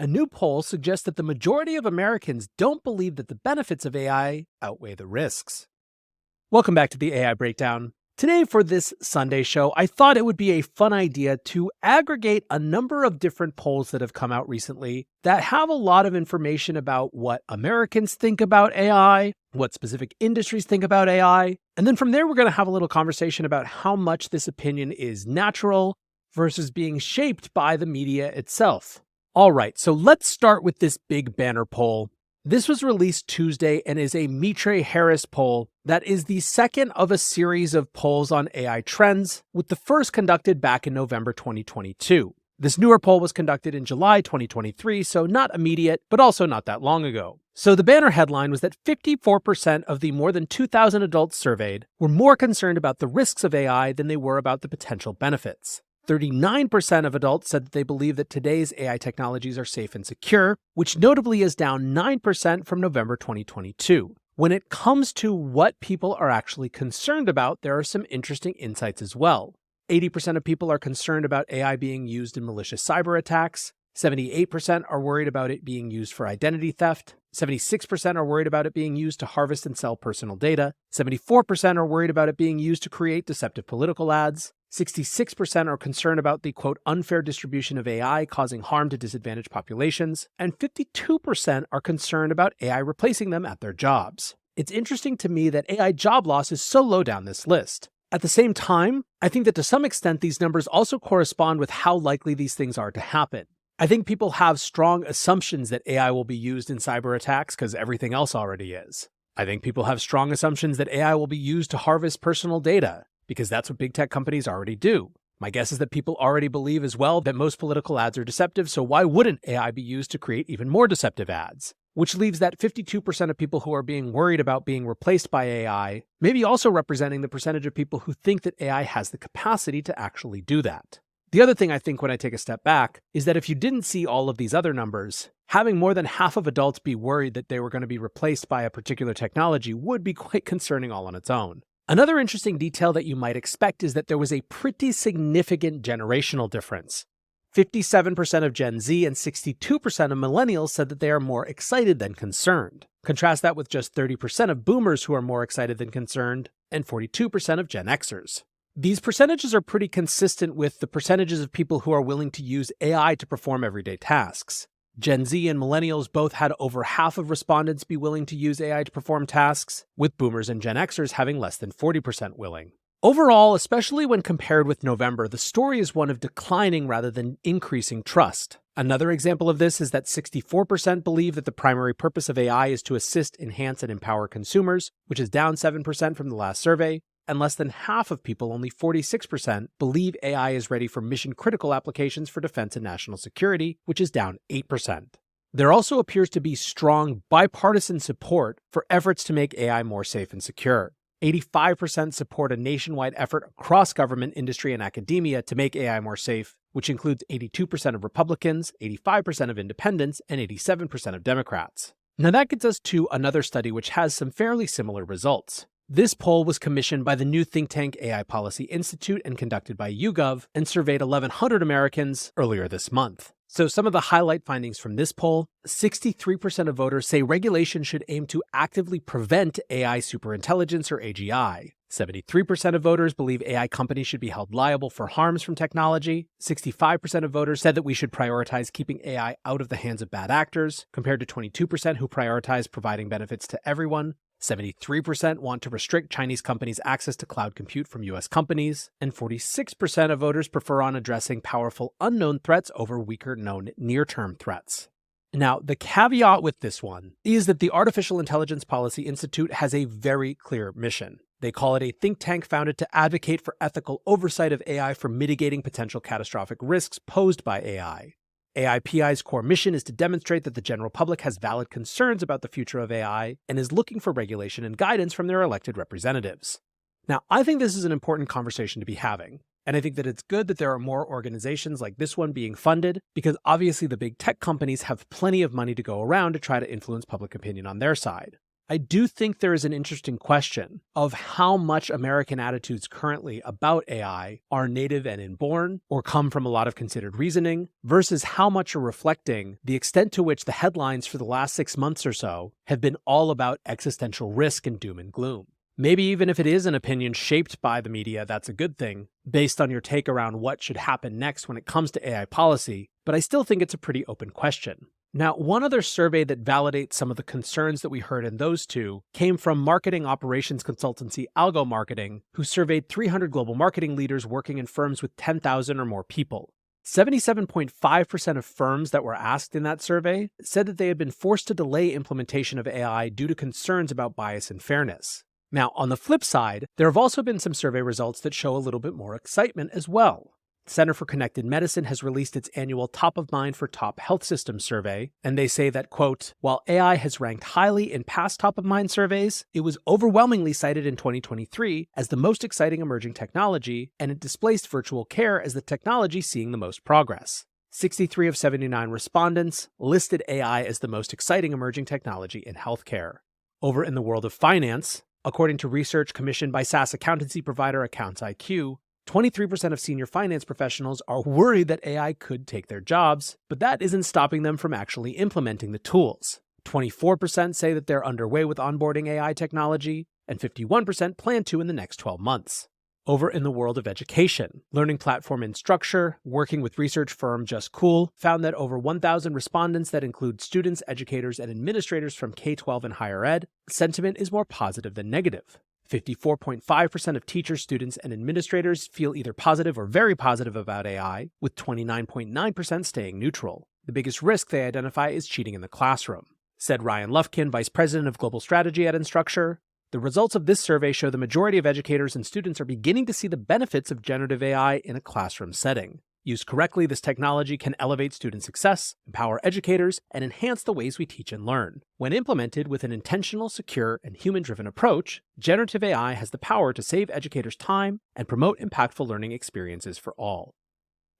A new poll suggests that the majority of Americans don't believe that the benefits of AI outweigh the risks. Welcome back to the AI Breakdown. Today, for this Sunday show, I thought it would be a fun idea to aggregate a number of different polls that have come out recently that have a lot of information about what Americans think about AI, what specific industries think about AI, and then from there, we're going to have a little conversation about how much this opinion is natural versus being shaped by the media itself. All right, so let's start with this big banner poll. This was released Tuesday and is a Mitre-Harris poll that is the second of a series of polls on AI trends, with the first conducted back in November 2022. This newer poll was conducted in July 2023, so not immediate, but also not that long ago. So the banner headline was that 54% of the more than 2,000 adults surveyed were more concerned about the risks of AI than they were about the potential benefits. 39% of adults said that they believe that today's AI technologies are safe and secure, which notably is down 9% from November 2022. When it comes to what people are actually concerned about, there are some interesting insights as well. 80% of people are concerned about AI being used in malicious cyber attacks. 78% are worried about it being used for identity theft. 76% are worried about it being used to harvest and sell personal data. 74% are worried about it being used to create deceptive political ads. 66% are concerned about the, quote, unfair distribution of AI causing harm to disadvantaged populations, and 52% are concerned about AI replacing them at their jobs. It's interesting to me that AI job loss is so low down this list. At the same time, I think that to some extent these numbers also correspond with how likely these things are to happen. I think people have strong assumptions that AI will be used in cyber attacks because everything else already is. I think people have strong assumptions that AI will be used to harvest personal data, because that's what big tech companies already do. My guess is that people already believe as well that most political ads are deceptive, so why wouldn't AI be used to create even more deceptive ads? Which leaves that 52% of people who are being worried about being replaced by AI, maybe also representing the percentage of people who think that AI has the capacity to actually do that. The other thing I think when I take a step back is that if you didn't see all of these other numbers, having more than half of adults be worried that they were going to be replaced by a particular technology would be quite concerning all on its own. Another interesting detail that you might expect is that there was a pretty significant generational difference. 57% of Gen Z and 62% of millennials said that they are more excited than concerned. Contrast that with just 30% of boomers who are more excited than concerned, and 42% of Gen Xers. These percentages are pretty consistent with the percentages of people who are willing to use AI to perform everyday tasks. Gen Z and millennials both had over half of respondents be willing to use AI to perform tasks, with boomers and Gen Xers having less than 40% willing. Overall, especially when compared with November, the story is one of declining rather than increasing trust. Another example of this is that 64% believe that the primary purpose of AI is to assist, enhance, and empower consumers, which is down 7% from the last survey, and less than half of people, only 46%, believe AI is ready for mission-critical applications for defense and national security, which is down 8%. There also appears to be strong bipartisan support for efforts to make AI more safe and secure. 85% support a nationwide effort across government, industry, and academia to make AI more safe, which includes 82% of Republicans, 85% of independents, and 87% of Democrats. Now that gets us to another study which has some fairly similar results. This poll was commissioned by the new think tank AI Policy Institute and conducted by YouGov and surveyed 1,100 Americans earlier this month. So some of the highlight findings from this poll: 63% of voters say regulation should aim to actively prevent AI superintelligence or AGI. 73% of voters believe AI companies should be held liable for harms from technology. 65% of voters said that we should prioritize keeping AI out of the hands of bad actors, compared to 22% who prioritize providing benefits to everyone. 73% want to restrict Chinese companies' access to cloud compute from US companies, and 46% of voters prefer on addressing powerful unknown threats over weaker known near-term threats. Now, the caveat with this one is that the Artificial Intelligence Policy Institute has a very clear mission. They call it a think tank founded to advocate for ethical oversight of AI for mitigating potential catastrophic risks posed by AI. AIPI's core mission is to demonstrate that the general public has valid concerns about the future of AI and is looking for regulation and guidance from their elected representatives. Now, I think this is an important conversation to be having, and I think that it's good that there are more organizations like this one being funded, because obviously the big tech companies have plenty of money to go around to try to influence public opinion on their side. I do think there is an interesting question of how much American attitudes currently about AI are native and inborn or come from a lot of considered reasoning versus how much are reflecting the extent to which the headlines for the last 6 months or so have been all about existential risk and doom and gloom. Maybe even if it is an opinion shaped by the media, that's a good thing, based on your take around what should happen next when it comes to AI policy, but I still think it's a pretty open question. Now, one other survey that validates some of the concerns that we heard in those two came from marketing operations consultancy Algomarketing, who surveyed 300 global marketing leaders working in firms with 10,000 or more people. 77.5% of firms that were asked in that survey said that they had been forced to delay implementation of AI due to concerns about bias and fairness. Now, on the flip side, there have also been some survey results that show a little bit more excitement as well. Center for Connected Medicine has released its annual Top of Mind for Top Health Systems survey, and they say that, quote, while AI has ranked highly in past Top of Mind surveys, it was overwhelmingly cited in 2023 as the most exciting emerging technology, and it displaced virtual care as the technology seeing the most progress. 63 of 79 respondents listed AI as the most exciting emerging technology in healthcare. Over in the world of finance, according to research commissioned by SaaS accountancy provider AccountsIQ, 23% of senior finance professionals are worried that AI could take their jobs, but that isn't stopping them from actually implementing the tools. 24% say that they're underway with onboarding AI technology, and 51% plan to in the next 12 months. Over in the world of education, learning platform Instructure, working with research firm Just Cool, found that over 1,000 respondents that include students, educators, and administrators from K-12 and higher ed, sentiment is more positive than negative. 54.5% of teachers, students, and administrators feel either positive or very positive about AI, with 29.9% staying neutral. The biggest risk they identify is cheating in the classroom. Said Ryan Lufkin, Vice President of Global Strategy at Instructure, the results of this survey show the majority of educators and students are beginning to see the benefits of generative AI in a classroom setting. Used correctly, this technology can elevate student success, empower educators, and enhance the ways we teach and learn. When implemented with an intentional, secure, and human-driven approach, generative AI has the power to save educators time and promote impactful learning experiences for all.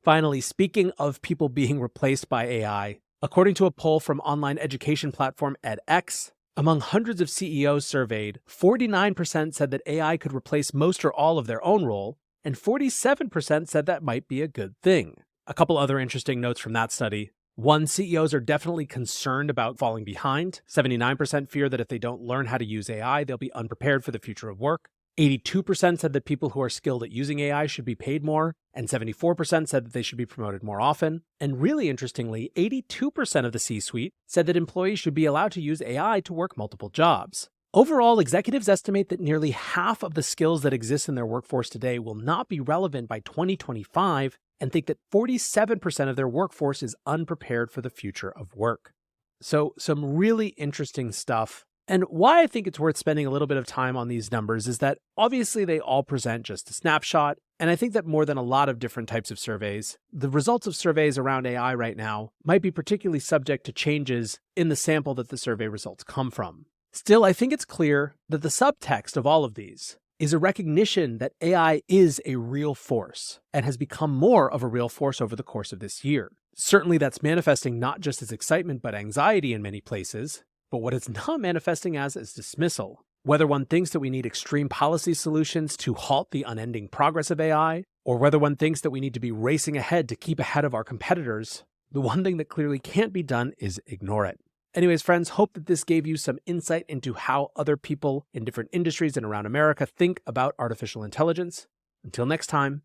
Finally, speaking of people being replaced by AI, according to a poll from online education platform edX, among hundreds of CEOs surveyed, 49% said that AI could replace most or all of their own role, and 47% said that might be a good thing. A couple other interesting notes from that study. One, CEOs are definitely concerned about falling behind. 79% fear that if they don't learn how to use AI, they'll be unprepared for the future of work. 82% said that people who are skilled at using AI should be paid more, and 74% said that they should be promoted more often. And really interestingly, 82% of the C-suite said that employees should be allowed to use AI to work multiple jobs. Overall, executives estimate that nearly half of the skills that exist in their workforce today will not be relevant by 2025, and think that 47% of their workforce is unprepared for the future of work. So, some really interesting stuff. And why I think it's worth spending a little bit of time on these numbers is that obviously they all present just a snapshot, and I think that more than a lot of different types of surveys, the results of surveys around AI right now might be particularly subject to changes in the sample that the survey results come from. Still, I think it's clear that the subtext of all of these is a recognition that AI is a real force and has become more of a real force over the course of this year. Certainly that's manifesting not just as excitement but anxiety in many places, but what it's not manifesting as is dismissal. Whether one thinks that we need extreme policy solutions to halt the unending progress of AI, or whether one thinks that we need to be racing ahead to keep ahead of our competitors, the one thing that clearly can't be done is ignore it. Anyways, friends, hope that this gave you some insight into how other people in different industries and around America think about artificial intelligence. Until next time,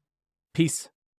peace.